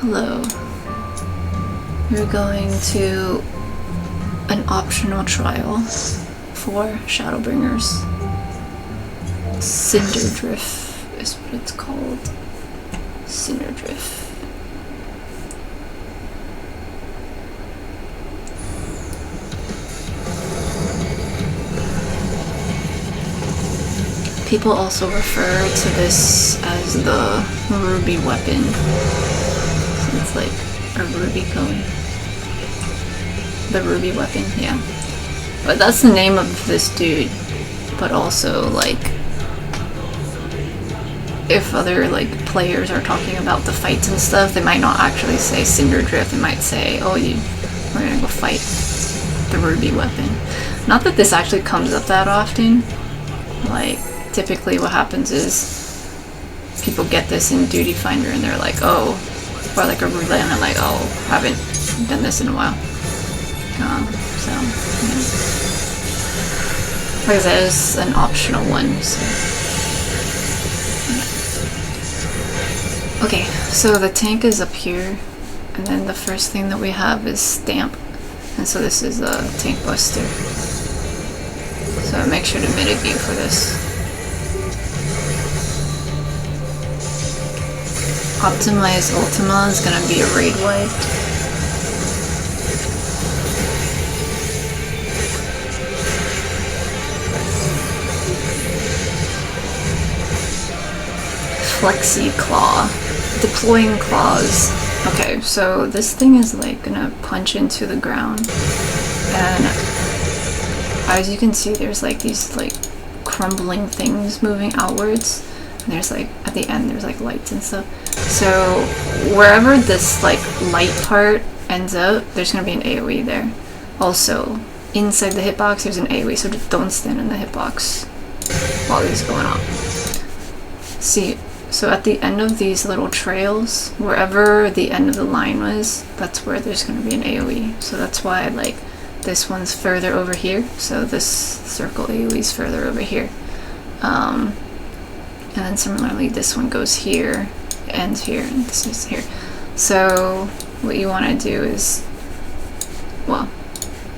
Hello. We're going to an optional trial for Shadowbringers. Cinder Drift is what it's called. Cinder Drift. People also refer to this as the ruby weapon. So it's like a ruby cone. The ruby weapon, yeah. But that's the name of this dude. But also, like, if other like players are talking about the fights and stuff, they might not actually say Cinder Drift. They might say, "Oh, we're gonna go fight the ruby weapon." Not that this actually comes up that often. Like, typically what happens is people get this in Duty Finder and they're like, "Oh," or like a roulette, and they're like, "Oh, haven't done this in a while." So, yeah. Like I said, it's an optional one. So. Okay, so the tank is up here, and then the first thing that we have is Stamp, and so this is a tank buster. So make sure to mitigate for this. Optimize Ultima is gonna be a raid wipe. Flexi Claw. Deploying claws. Okay, so this thing is like gonna punch into the ground, and as you can see, there's like these like crumbling things moving outwards, and there's like at the end there's like lights and stuff. So wherever this like light part ends up, there's gonna be an AoE there. Also, inside the hitbox there's an AoE, so just don't stand in the hitbox while this is going on. See, so at the end of these little trails, wherever the end of the line was, that's where there's gonna be an AoE. So that's why like this one's further over here, so this circle AoE is further over here. And then similarly this one goes here, ends here, and this is here. So what you want to do is, well,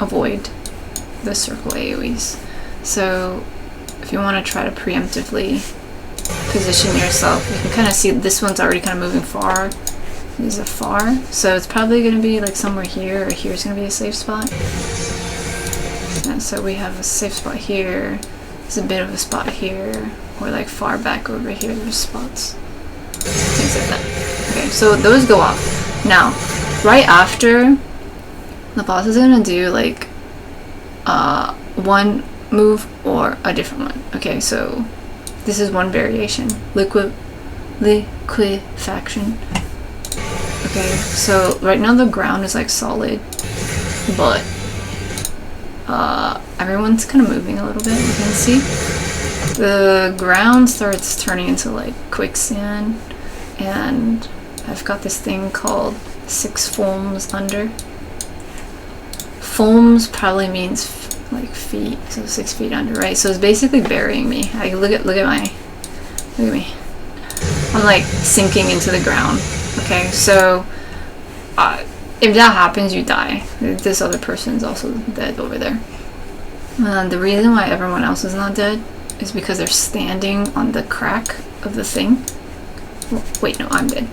avoid the circle AoEs. So if you want to try to preemptively position yourself, you can kind of see this one's already kind of moving far. These are far, so it's probably going to be like somewhere here, or here's going to be a safe spot. And so we have a safe spot here, there's a bit of a spot here, or like far back over here there's spots. Things like that. Okay, so those go off. Now, right after, the boss is going to do like one move or a different one. Okay, so this is one variation. Liquefaction. Okay, so right now the ground is like solid, but everyone's kind of moving a little bit. You can see the ground starts turning into like quicksand, and I've got this thing called 6 foams under. Foams probably means like feet, so 6 feet under, right? So it's basically burying me. Like, look at me. I'm like sinking into the ground. Okay, so if that happens, you die. This other person's also dead over there. The reason why everyone else is not dead is because they're standing on the crack of the thing. Wait, no, I'm dead.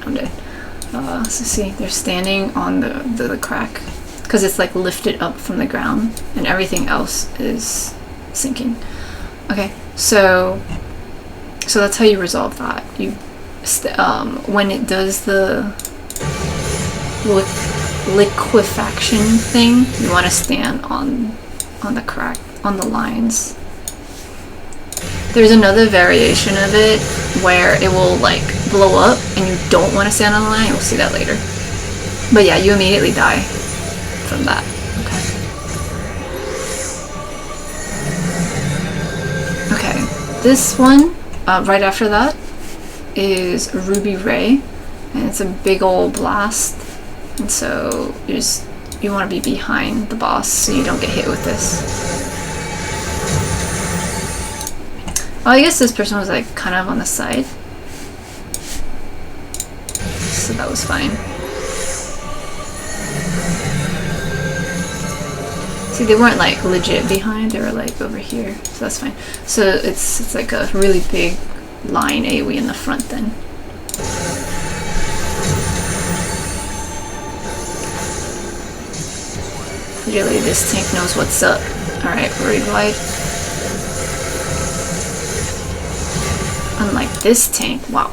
So see, they're standing on the crack because it's like lifted up from the ground, and everything else is sinking. Okay, so that's how you resolve that. You when it does the liquefaction thing, you want to stand on the crack, on the lines. There's another variation of it where it will like blow up and you don't want to stand on the line. You'll see that later. But yeah, you immediately die from that. Okay, this one right after that is Ruby Ray, and it's a big old blast, and so you want to be behind the boss so you don't get hit with this. Oh, I guess this person was like kind of on the side, so that was fine. See, they weren't like legit behind, they were like over here, so that's fine. So it's like a really big line AoE in the front then. Clearly this tank knows what's up. Alright, raid wide. Unlike this tank, wow.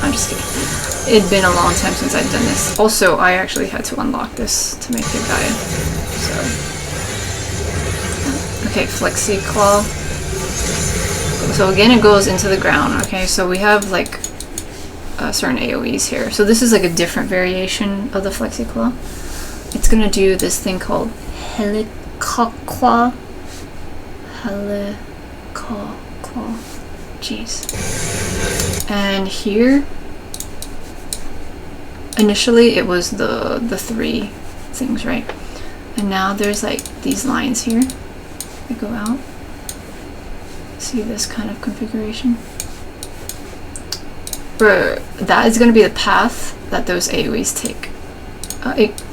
I'm just kidding. It'd been a long time since I'd done this. Also, I actually had to unlock this to make the guy, so. Okay, Flexi Claw. So again, it goes into the ground. Okay, so we have like certain AoEs here. So this is like a different variation of the Flexi Claw. It's gonna do this thing called Helicoclaw. Helicoclaw. Jeez. And here, initially it was the three things, right? And now there's like these lines here that go out. See this kind of configuration? That is going to be the path that those AoEs take.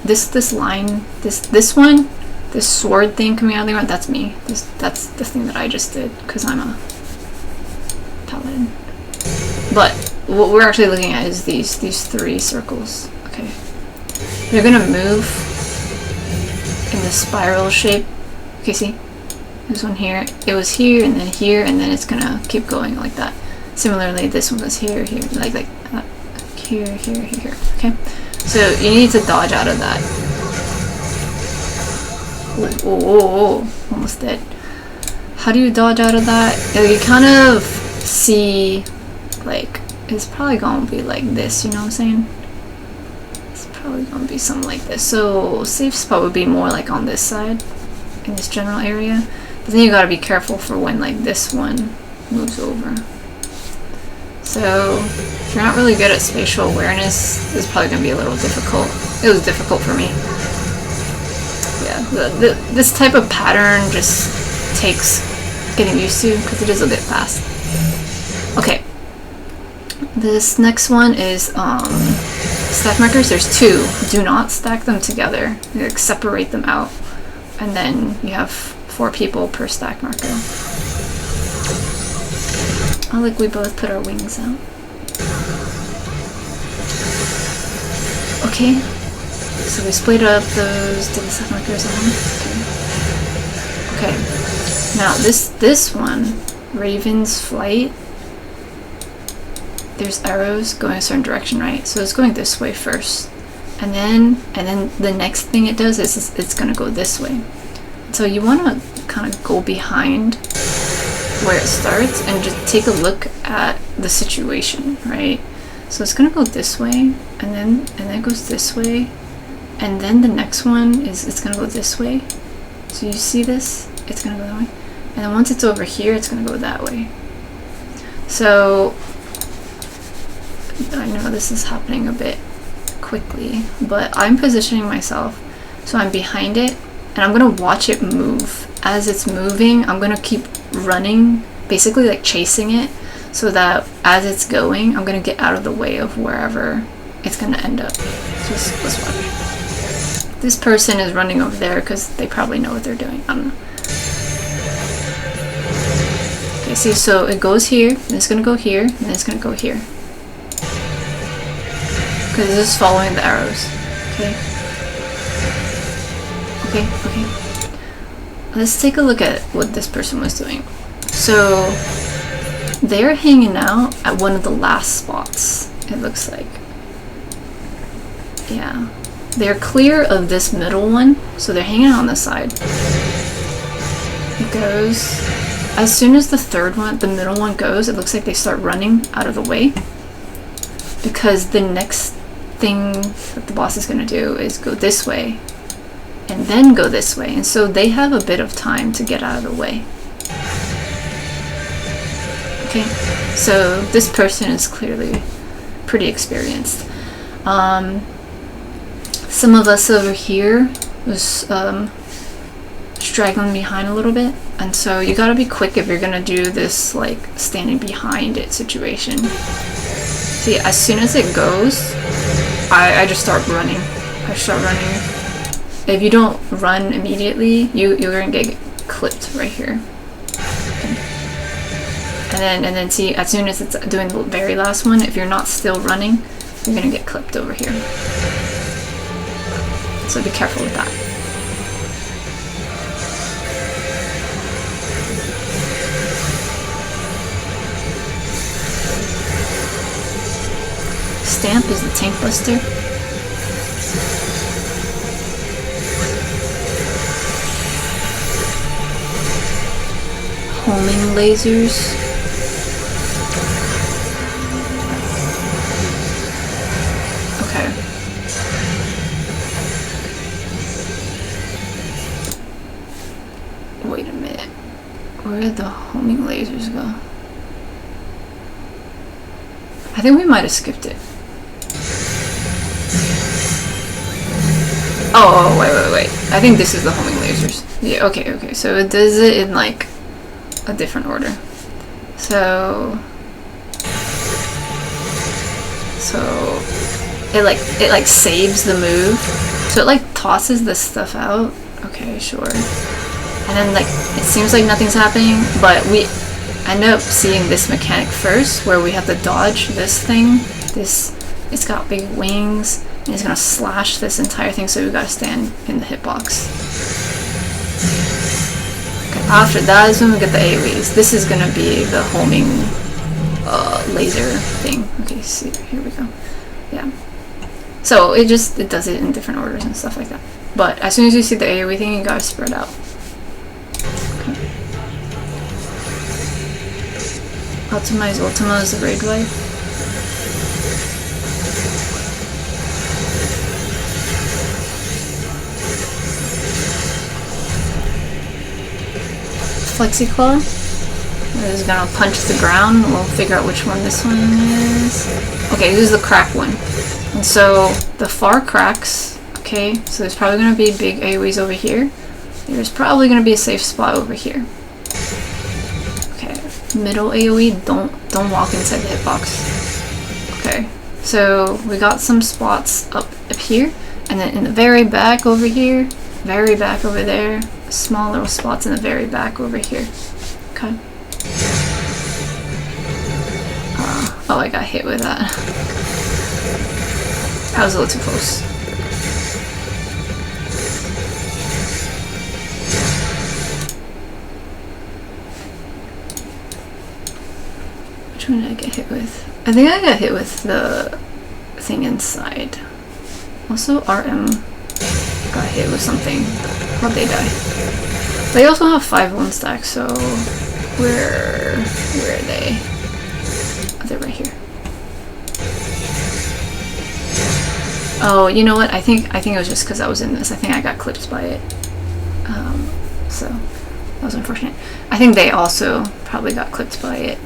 This line, this one, this sword thing coming out of the ground, that's me. That's the thing that I just did because I'm a paladin. But what we're actually looking at is these three circles. Okay, they're gonna move in the spiral shape. Okay, see this one here. It was here, and then it's gonna keep going like that. Similarly, this one was here, like that. Here. Okay, so you need to dodge out of that. Oh, almost dead. How do you dodge out of that? You kind of see, like, it's probably gonna be like this, you know what I'm saying? It's probably gonna be something like this. So safe spot would be more like on this side, in this general area. But then you gotta be careful for when like this one moves over. So if you're not really good at spatial awareness, this is probably gonna be a little difficult. It was difficult for me. Yeah, this type of pattern just takes getting used to because it is a bit fast. Okay, this next one is stack markers. There's two. Do not stack them together. You like separate them out, and then you have 4 people per stack marker. Oh, like we both put our wings out. Okay, so we split up those stack markers on. Okay. Now this one, Raven's Flight. There's arrows going a certain direction, right? So it's going this way first, and then the next thing it does is it's gonna go this way. So you want to kind of go behind where it starts and just take a look at the situation, right? So it's gonna go this way, and then it goes this way, and then the next one is it's gonna go this way. So you see this? It's gonna go that way, and then once it's over here, it's gonna go that way. So I know this is happening a bit quickly, but I'm positioning myself so I'm behind it, and I'm gonna watch it move. As it's moving, I'm gonna keep running, basically like chasing it, so that as it's going, I'm gonna get out of the way of wherever it's gonna end up. Just let's watch. This person is running over there because they probably know what they're doing. I don't know. Okay, see, so it goes here, and it's gonna go here, and then it's gonna go here. Because this is following the arrows. Okay. Okay. Let's take a look at what this person was doing. So they're hanging out at one of the last spots, it looks like. Yeah. They're clear of this middle one, so they're hanging out on this side. It goes, as soon as the third one, the middle one goes, it looks like they start running out of the way. Because the next thing that the boss is going to do is go this way and then go this way, and so they have a bit of time to get out of the way. Okay, so this person is clearly pretty experienced. Some of us over here was straggling behind a little bit, and so you gotta be quick if you're gonna do this like standing behind it situation. See, as soon as it goes, I just start running. I start running if you don't run immediately, you're gonna get clipped right here. And then see, as soon as it's doing the very last one, if you're not still running, you're gonna get clipped over here. So be careful with that. Stamp is the tank buster. Homing lasers. Okay. Wait a minute. Where did the homing lasers go? I think we might have skipped it. Oh, wait. I think this is the homing lasers. Yeah, okay. So it does it in like a different order. So it like saves the move. So it like tosses this stuff out. Okay, sure. And then like it seems like nothing's happening, but we end up seeing this mechanic first where we have to dodge this thing. It's got big wings and it's gonna slash this entire thing, so we gotta stand in the hitbox. Okay, after that is when we get the AoEs. This is gonna be the homing laser thing. Okay, see, here we go. Yeah. So it does it in different orders and stuff like that. But as soon as you see the AoE thing, you gotta spread out. Okay. Optimize Ultima as the raid wife. FFXIV is gonna punch the ground. We'll figure out which one this one is. Okay, this is the crack one. And so the far cracks, okay, so there's probably gonna be big AoEs over here. There's probably gonna be a safe spot over here. Okay, middle AoE, don't walk inside the hitbox. Okay, so we got some spots up here, and then in the very back over here, very back over there, small little spots in the very back over here. Okay. Oh, I got hit with that. I was a little too close. Which one did I get hit with? I think I got hit with the thing inside. Also, RM got hit with something. How'd they die? They also have 5 1 stacks, so where are they? Oh, they're right here. Oh, you know what? I think it was just because I was in this. I think I got clipped by it. So that was unfortunate. I think they also probably got clipped by it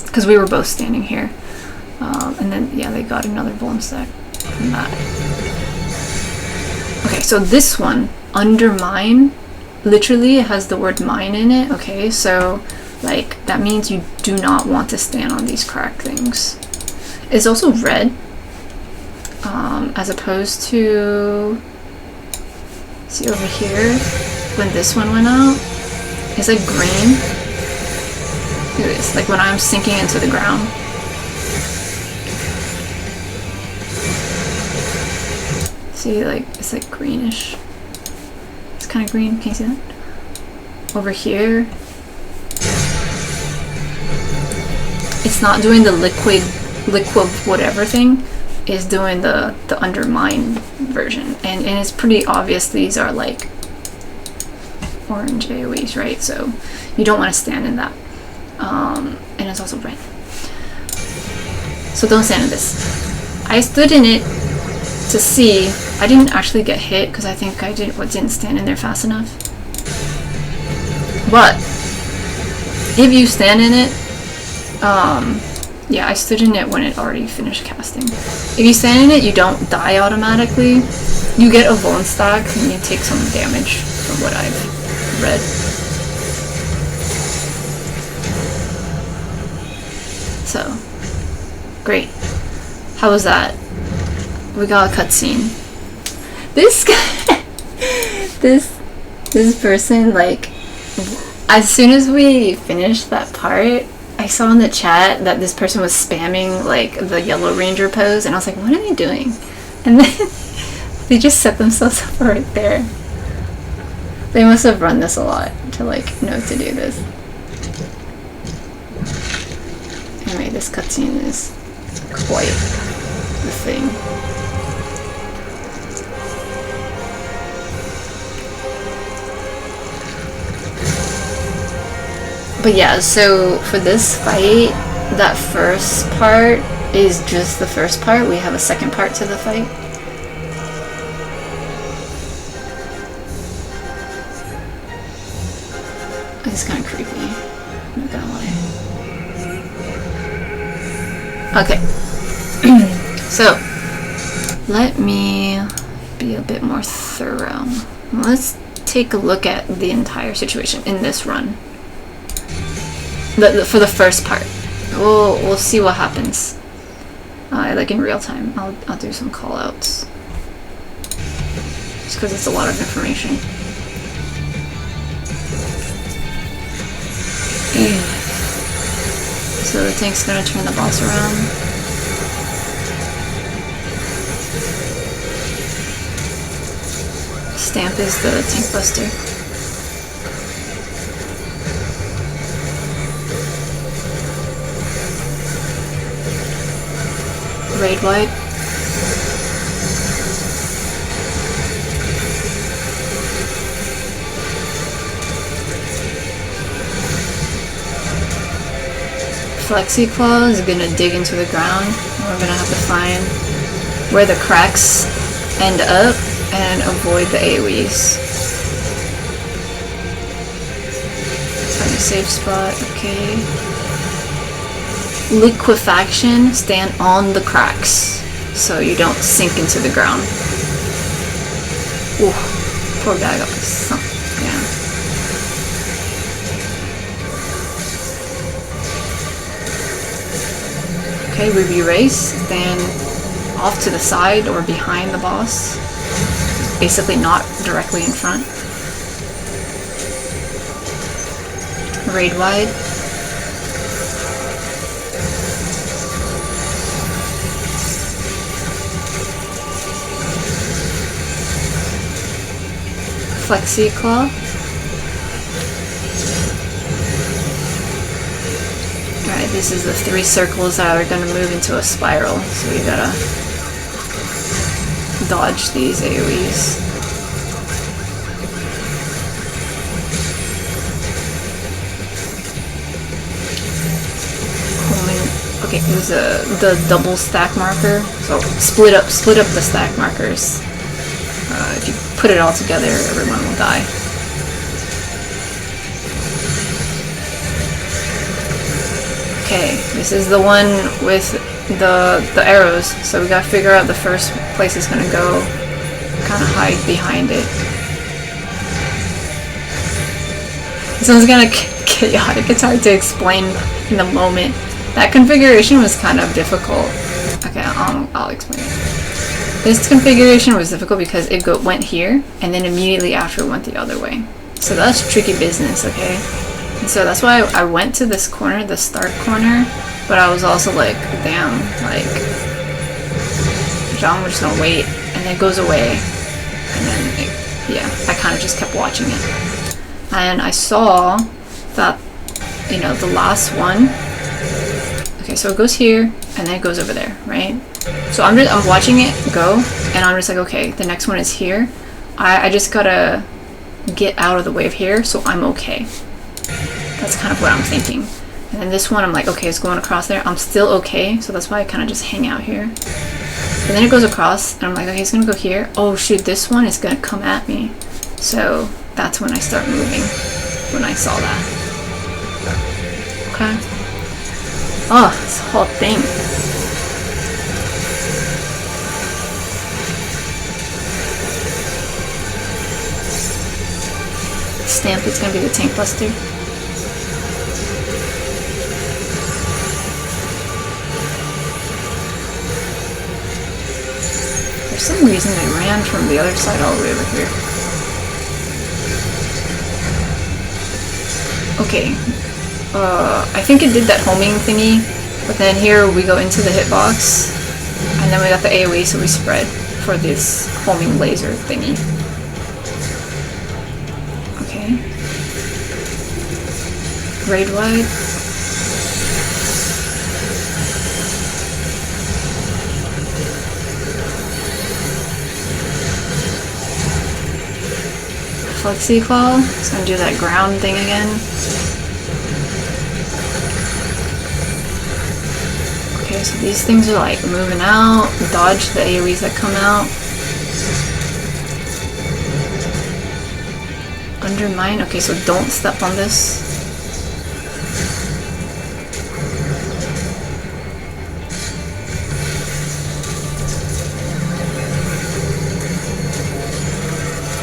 because we were both standing here. And then yeah, they got another Vuln stack from that. Okay, so this one, Undermine, literally it has the word mine in it. Okay, so like that means you do not want to stand on these crack things. It's also red, as opposed to, see over here, when this one went out, it's like green. Look at this, like when I'm sinking into the ground. See, like, it's like greenish. It's kind of green, can you see that? Over here, it's not doing the liquid whatever thing, it's doing the Undermine version. And it's pretty obvious these are like orange AoEs, right? So you don't want to stand in that. And it's also red. So don't stand in this. I stood in it to see. I didn't actually get hit because I think I didn't stand in there fast enough. But if you stand in it, yeah, I stood in it when it already finished casting. If you stand in it, you don't die automatically. You get a Vuln stack and you take some damage from what I've read. So, great. How was that? We got a cutscene. This guy, this person, like, as soon as we finished that part, I saw in the chat that this person was spamming like the Yellow Ranger pose, and I was like, what are they doing? And then they just set themselves up right there. They must have run this a lot to like know to do this. Anyway, this cutscene is quite the thing. But yeah, so for this fight, that first part is just the first part. We have a second part to the fight. It's kind of creepy, I'm not gonna lie. Okay, so let me be a bit more thorough. Let's take a look at the entire situation in this run. For the first part, we'll see what happens. Like in real time, I'll do some call outs just because it's a lot of information. So the tank's gonna turn the boss around. Stamp is the tank buster. Raid wide. FFXIV is gonna dig into the ground. We're gonna have to find where the cracks end up and avoid the AoEs. Find a safe spot, okay. Liquefaction, stand on the cracks so you don't sink into the ground. Ooh, poor guy got some, yeah. Okay, Ruby Race, stand off to the side or behind the boss. Basically not directly in front. Raid wide. FFXIV. Alright, this is the 3 circles that are going to move into a spiral, so you gotta dodge these AoEs. Okay, there's the double stack marker, so split up the stack markers. If you put it all together, everyone will die. Okay, this is the one with the arrows, so we gotta figure out the first place it's gonna go. Kind of hide behind it. This one's kind of chaotic. It's hard to explain in the moment. That configuration was kind of difficult. Okay, I'll explain it. This configuration was difficult because it went here, and then immediately after it went the other way. So that's tricky business, okay? And so that's why I went to this corner, the start corner, but I was also like, damn, like, John, we're just gonna wait, and then it goes away, and then, yeah, I kind of just kept watching it. And I saw that, you know, the last one, okay, so it goes here, and then it goes over there, right? So I'm watching it go, and I'm just like, okay, the next one is here. I just gotta get out of the way of here, so I'm okay. That's kind of what I'm thinking. And then this one, I'm like, okay, it's going across there. I'm still okay, so that's why I kind of just hang out here. And then it goes across, and I'm like, okay, it's gonna go here. Oh shoot, this one is gonna come at me. So that's when I start moving, when I saw that. Okay. Oh, this whole thing. Stamp, it's gonna be the tank buster. For some reason, I ran from the other side all the way over here. Okay. I think it did that homing thingy, but then here we go into the hitbox, and then we got the AoE, so we spread for this homing laser thingy. Okay. Raid wide. FFXIV Claw. It's gonna do that ground thing again. Okay, so these things are like moving out, dodge the AoEs that come out. Undermine, okay, so don't step on this.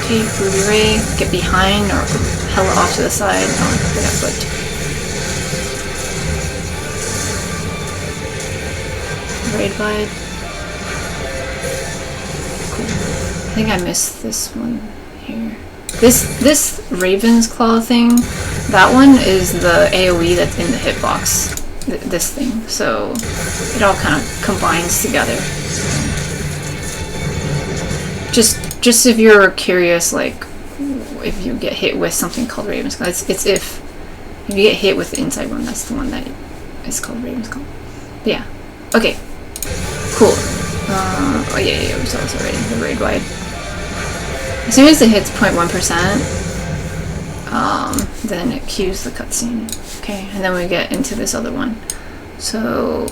Okay, Ruby Ray, get behind or hella off to the side. Oh, we got flipped. Raid wide. Cool. I think I missed this one here. This Raven's Claw thing, that one is the AoE that's in the hitbox. This thing. So it all kind of combines together. Just if you're curious, like if you get hit with something called Raven's Claw, it's if you get hit with the inside one, that's the one that is called Raven's Claw. But yeah. Okay. Cool. Oh yeah, we saw this already. The raid wide. As soon as it hits 0.1%, then it cues the cutscene. Okay, and then we get into this other one. So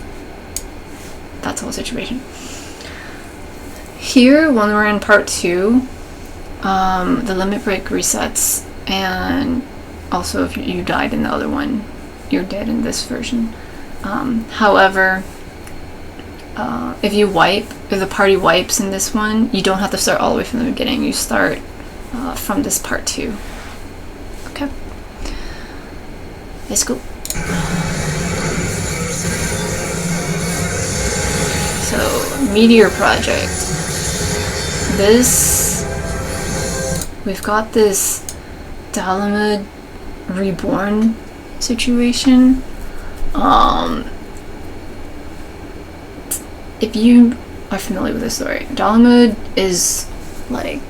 that's the whole situation. Here, when we're in part 2, the limit break resets, and also if you died in the other one, you're dead in this version. However, if the party wipes in this one, you don't have to start all the way from the beginning. You start from this part 2. Okay. Let's go. So, Meteor Project. We've got this Dalamud Reborn situation. If you are familiar with this story, Dalamud is like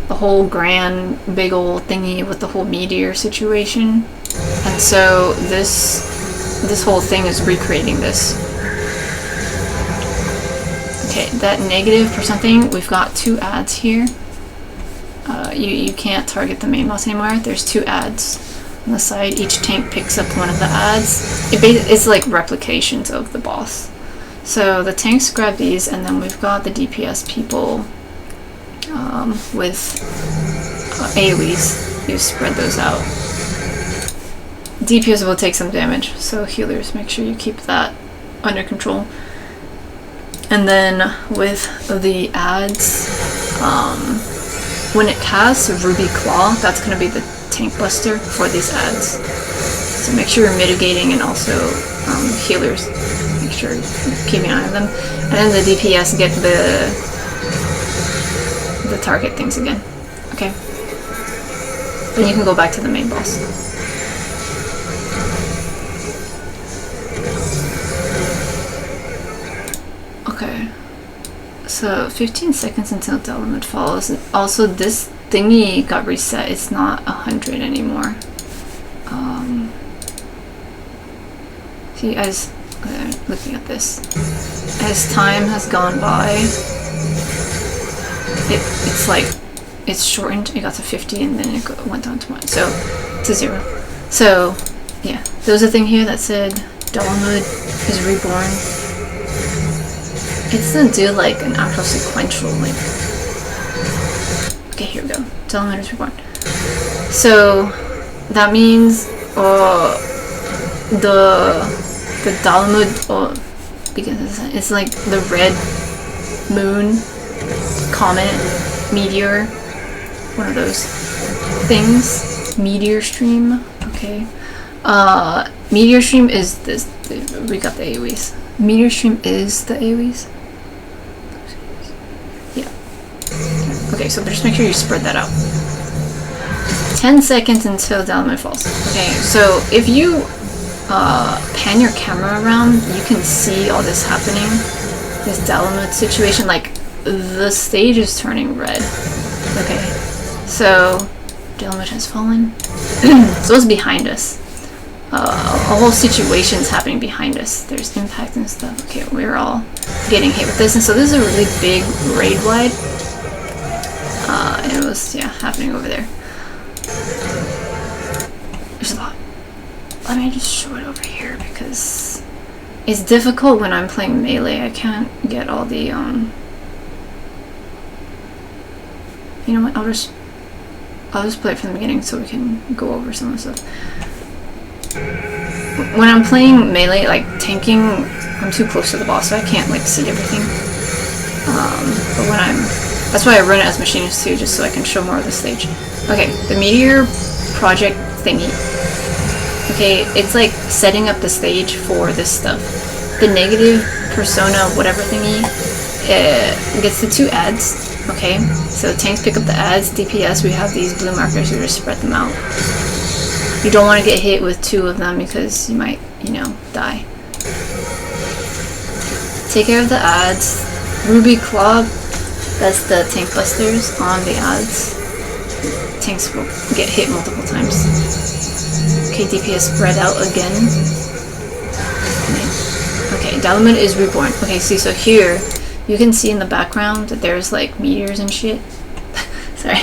the whole grand big old thingy with the whole meteor situation, and so this whole thing is recreating this. Okay, that negative for something, we've got 2 ads here. You can't target the main boss anymore. There's 2 ads on the side. Each tank picks up one of the ads. It's like replications of the boss. So the tanks grab these, and then we've got the DPS people with AoEs. You spread those out. DPS will take some damage, so healers, make sure you keep that under control. And then with the ads, when it casts Ruby Claw, that's going to be the tank buster for these ads. So make sure you're mitigating, and also healers, make sure you're keeping an eye on them. And then the DPS get the target things again. Okay. Then you can go back to the main boss. Okay. So 15 seconds until Dalamud falls. Also, this thingy got reset. It's not 100 anymore. See, as looking at this, as time has gone by, it's shortened. It got to 50, and then it went down to 1, so to 0. So yeah, there was a thing here that said Dalamud is reborn. It doesn't do like an actual sequential, like. Okay, here we go. Dalamud is reborn. So that means the Dalamud, because it's like the red moon, comet, meteor, one of those things. Meteor stream. Okay. Meteor stream is this. We got the AoEs. Meteor stream is the AoEs. Yeah. Okay, so just make sure you spread that out. 10 seconds until Dalaman falls. Okay, so if you pan your camera around, you can see all this happening. This Dalaman situation, like the stage is turning red. Okay, so Dalaman has fallen. So it's behind us. A whole situation's happening behind us. There's impact and stuff. Okay, we're all getting hit with this, and so this is a really big raid wide. And it was, yeah, happening over there. There's a lot. Let me just show it over here because it's difficult when I'm playing melee. I can't get all the you know what? I'll just play it from the beginning so we can go over some of the stuff. When I'm playing melee, like tanking, I'm too close to the boss, so I can't like see everything. But when that's why I run it as machinist too, just so I can show more of the stage. Okay, the meteor project thingy. Okay, it's like setting up the stage for this stuff. The negative persona whatever thingy gets the 2 ads. Okay, so tanks pick up the ads. DPS, we have these blue markers, we just spread them out. You don't want to get hit with 2 of them because you might, you know, die. Take care of the ads. Ruby Claw, that's the tank busters on the ads. Tanks will get hit multiple times. Okay, DPS spread out again. Okay, Dalaman is reborn. Okay, see, so here, you can see in the background that there's like meteors and shit. Sorry,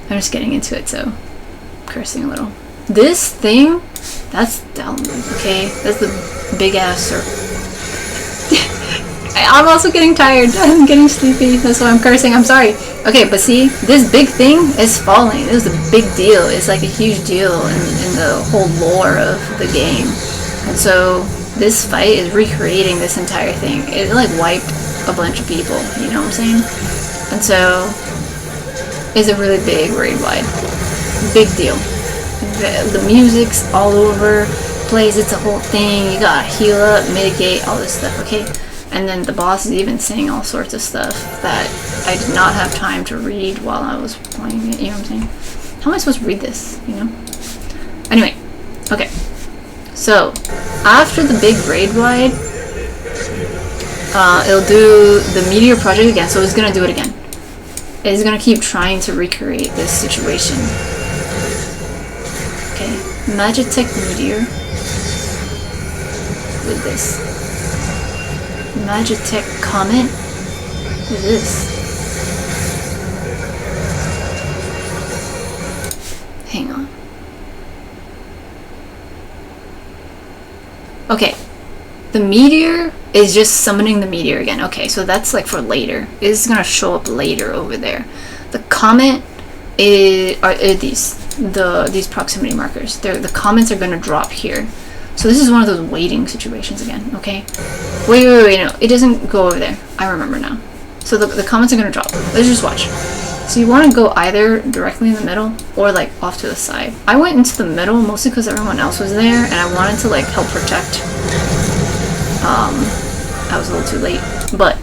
I'm just getting into it, so I'm cursing a little. This thing, that's Dalaman, okay? That's the big ass circle. I'm also getting tired. I'm getting sleepy. That's why I'm cursing. I'm sorry. Okay, but see, this big thing is falling. This is a big deal. It's like a huge deal in the whole lore of the game. And so this fight is recreating this entire thing. It like wiped a bunch of people, you know what I'm saying? And so it's a really big raid wide. Big deal. The music's all over place. It's a whole thing. You gotta heal up, mitigate, all this stuff, okay? And then the boss is even saying all sorts of stuff that I did not have time to read while I was playing it, you know what I'm saying? How am I supposed to read this, you know? Anyway, okay. So, after the big raid wide, it'll do the meteor project again, so it's gonna do it again. It's gonna keep trying to recreate this situation. Okay, Magitech meteor with this. Magitech Comet? What is this? Hang on. Okay. The meteor is just summoning the meteor again. Okay, so that's like for later. It's gonna show up later over there. The comet are these proximity markers. The comments are gonna drop here. So this is one of those waiting situations again, okay? Wait, no, it doesn't go over there. I remember now. So the comments are gonna drop. Let's just watch. So you wanna go either directly in the middle or like off to the side. I went into the middle mostly because everyone else was there and I wanted to like help protect. I was a little too late. But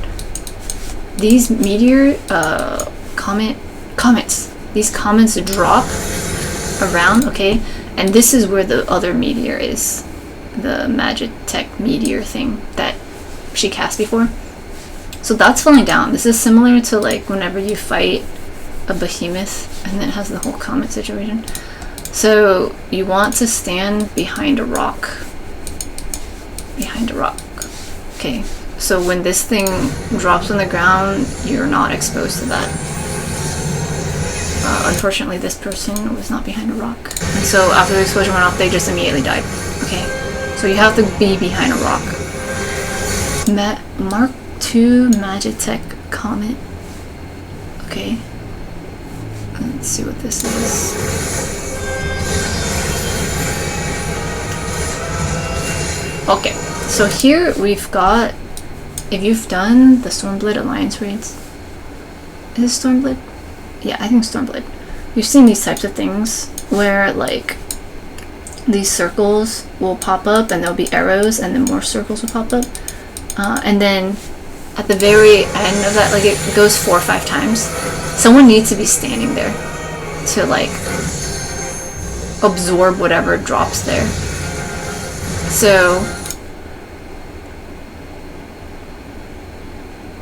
these meteor comments, these comments drop around, okay? And this is where the other meteor is. The Magitech meteor thing that she cast before. So that's falling down. This is similar to like whenever you fight a behemoth and then it has the whole comet situation. So you want to stand behind a rock. Behind a rock. Okay, so when this thing drops on the ground, you're not exposed to that. Unfortunately, this person was not behind a rock. And so after the explosion went off, they just immediately died. Okay, so you have to be behind a rock. Mark II Magitech Comet. Okay. Let's see what this is. Okay, so here we've got, if you've done the Stormblade Alliance raids, is it Stormblade? Yeah, I think Stormblade. You've seen these types of things where like these circles will pop up and there'll be arrows and then more circles will pop up. And then at the very end of that, like it goes 4 or 5 times. Someone needs to be standing there to like absorb whatever drops there. So,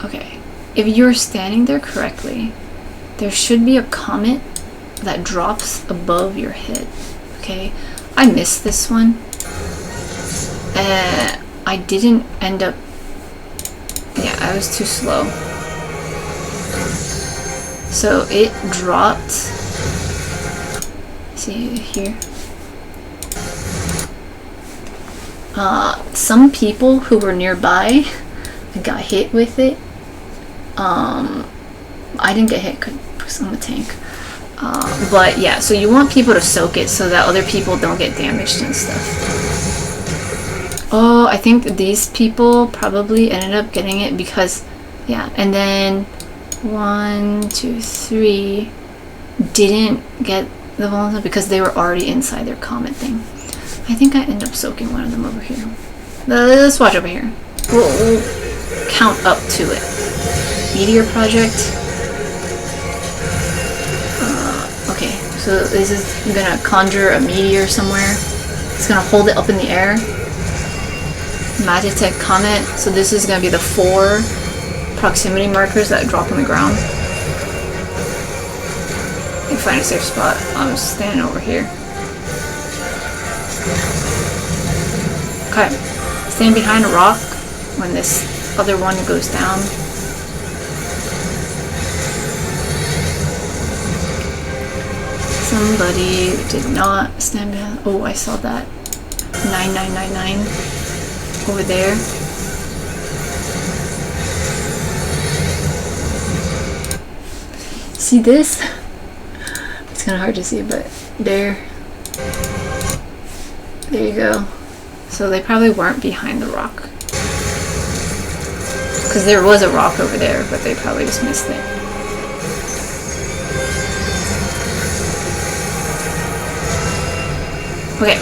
okay, if you're standing there correctly, there should be a comet that drops above your head. Okay, I missed this one. I didn't end up, yeah, I was too slow. So it dropped, see here. Some people who were nearby got hit with it. I didn't get hit because I'm a tank. But yeah, so you want people to soak it so that other people don't get damaged and stuff. Oh, I think these people probably ended up getting it because, yeah, and then 1, 2, 3 didn't get the vulnerable because they were already inside their comet thing. I think I ended up soaking one of them over here. Let's watch over here. We'll count up to it. Meteor project. Okay, so this is gonna conjure a meteor somewhere. It's gonna hold it up in the air. Magitech comet. So this is gonna be the 4 proximity markers that drop on the ground. You find a safe spot. I'm standing over here. Okay, stand behind a rock when this other one goes down. Somebody did not stand behind. Oh, I saw that. 9999 over there. See this? It's kind of hard to see, but there you go. So they probably weren't behind the rock. Because there was a rock over there, but they probably just missed it. Okay,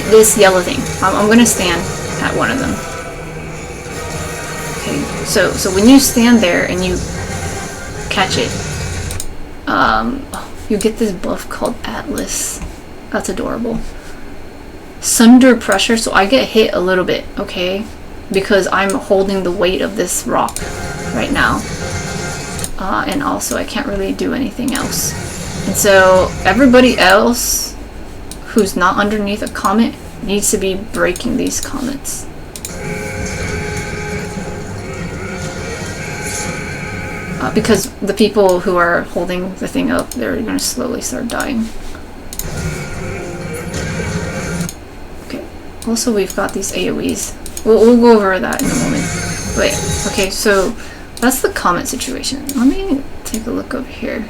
this yellow thing. I'm gonna stand at one of them. Okay, so when you stand there and you catch it, you get this buff called Atlas. That's adorable. Sunder pressure, so I get hit a little bit, okay? Because I'm holding the weight of this rock right now. And also I can't really do anything else. And so everybody else who's not underneath a comet needs to be breaking these comets. Because the people who are holding the thing up, they're going to slowly start dying. Okay, also we've got these AoEs. We'll go over that in a moment. But okay, so that's the comet situation. Let me take a look over here.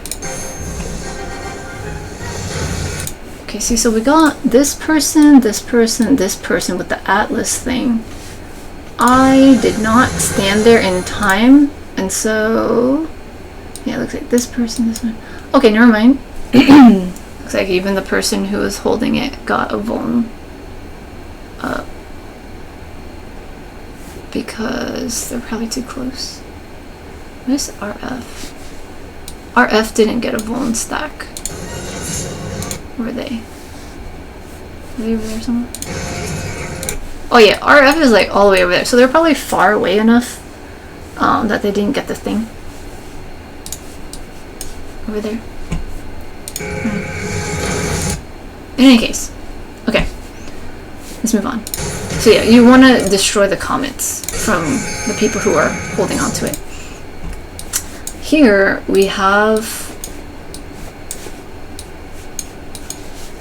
Okay, see, so we got this person, this person, this person with the Atlas thing. I did not stand there in time, and so yeah, it looks like this person, this one. Okay, never mind. Looks like even the person who was holding it got a vuln. Because they're probably too close. Where's RF? RF didn't get a vuln stack. Where are they? Are they over there somewhere? Oh yeah, RF is like all the way over there. So they're probably far away enough that they didn't get the thing. Over there. In any case. Okay. Let's move on. So yeah, you want to destroy the comets from the people who are holding on to it. Here we have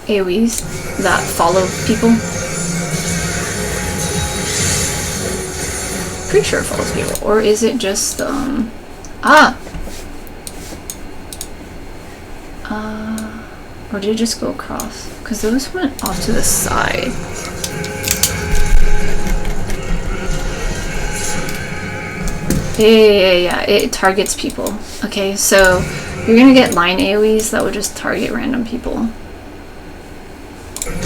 AoEs that follow people. Pretty sure it follows people. Or is it just, or did it just go across? Because those went off to the side. Yeah, it targets people. Okay, so you're gonna get line AoEs that would just target random people.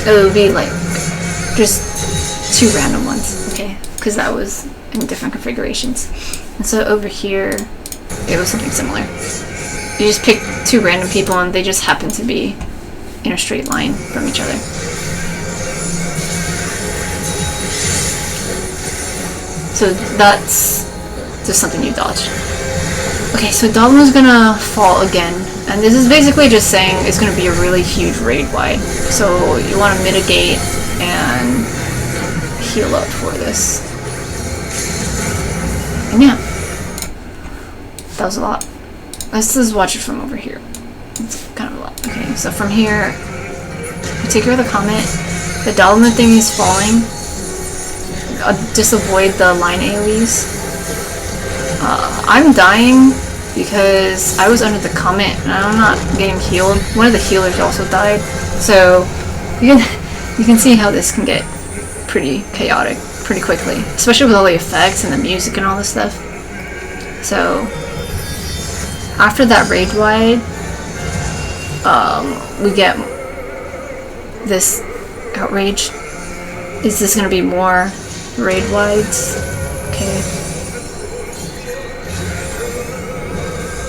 It would be like just 2 random ones, okay? Because that was in different configurations. And so over here, it was something similar. You just pick 2 random people and they just happen to be in a straight line from each other. So that's just something you dodge. Okay, so Dogma's gonna fall again, and this is basically just saying it's gonna be a really huge raid wide. So you want to mitigate and heal up for this. And yeah, that was a lot. Let's just watch it from over here. It's kind of a lot. Okay, so from here, you take care of the comet. The Dogma thing is falling. Just avoid the line AoEs. I'm dying because I was under the comet and I'm not getting healed. One of the healers also died, so you can see how this can get pretty chaotic pretty quickly, especially with all the effects and the music and all this stuff. So after that raid wide, we get this outrage. Is this gonna be more raid wides? Okay.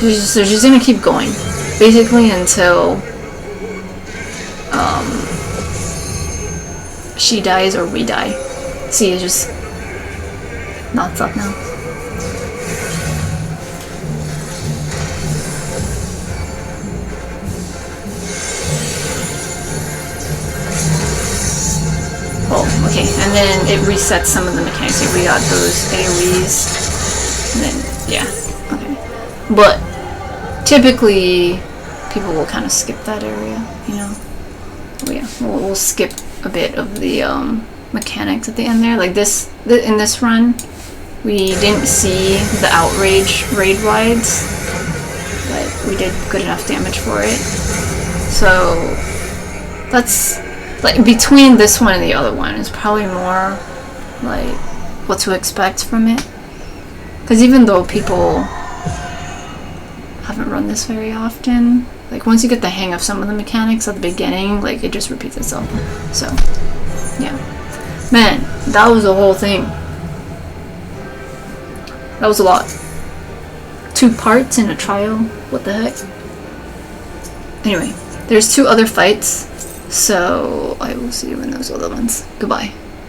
So she's gonna keep going, basically until she dies or we die. See, it just knots up now. Oh, okay, and then it resets some of the mechanics. Here we got those AoEs, and then yeah, okay, but typically, people will kind of skip that area, you know? Oh yeah, we'll skip a bit of the mechanics at the end there. Like in this run, we didn't see the outrage raid wides, but we did good enough damage for it. So that's, like, between this one and the other one is probably more like what to expect from it. Because even though people haven't run this very often, like once you get the hang of some of the mechanics at the beginning, like it just repeats itself. So yeah, man, that was the whole thing. That was a lot. 2 parts in a trial, what the heck. Anyway, there's 2 other fights, so I will see you in those other ones. Goodbye.